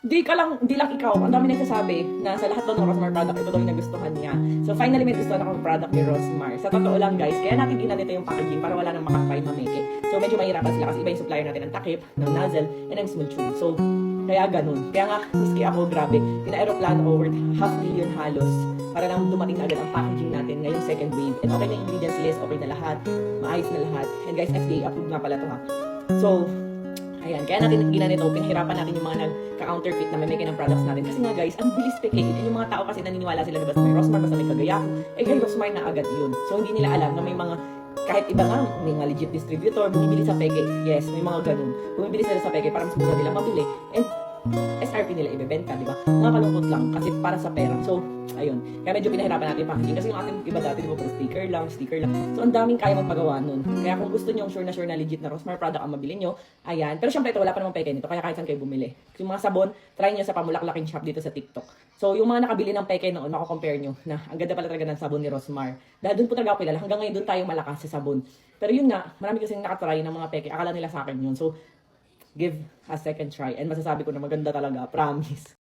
Di lang ikaw. Ang dami nagsasabi na sa lahat daw ng Rosmar product, ito daw yung nagustuhan niya. So finally, may gusto na akong product ni Rosmar. Sa totoo lang guys, kaya natin ginanito yung packaging para wala nang makakapay mameke. So medyo mahirapan sila kasi iba yung supplier natin ng takip, ng nozzle, and ng smooth tube. So kaya ganun. Kaya nga, miski ako, grabe. Pina-aeroplano over $500,000 halos para lang dumating na agad ang packaging natin ngayong second wave. And okay na yung ingredients list, okay na lahat, maayos na lahat. And guys, FDA approved nga pala to ha. So, ayan, kaya natin ginanito, pinahirapan natin yung mga nagka-counterfeit na may ng products natin. Kasi nga guys, ang bilis pekein. And yung mga tao kasi naniniwala sila na basta may Rosmar, basta may Kagaya. Eh kay Rosmar na agad yun. So hindi nila alam na may mga, kahit iba nga, may mga legit distributor, bumibili sa peke. Yes, may mga ganun. Bumibili sila sa peke para mas mura nila mabili. And SRP nila ibebenta, di ba? Nakakalungkot lang kasi para sa pera. So, ayun. Kaya medyo pinahirapan natin yung packaging kasi yung ating iba dati, di ba, puro sticker lang. So, ang daming kaya magpagawa nun. Kaya kung gusto nyo, sure na legit na Rosmar product ang mabili nyo, ayan. Pero syempre ito, wala pa namang peke nito, kaya kahit saan kayo bumili. Yung mga sabon, try nyo sa pamulaklaking shop dito sa TikTok. So, yung mga nakabili ng peke noon, mako-compare nyo na ang ganda pala talaga ng sabon ni Rosmar. Dahil doon po talaga ako kilala. Hanggang ngayon doon tayo malakas sa sabon. Pero yun nga, marami kasing nakatry ng mga peke. Akala nila sa akin yun. So, give a second try. And masasabi ko na maganda talaga. Promise.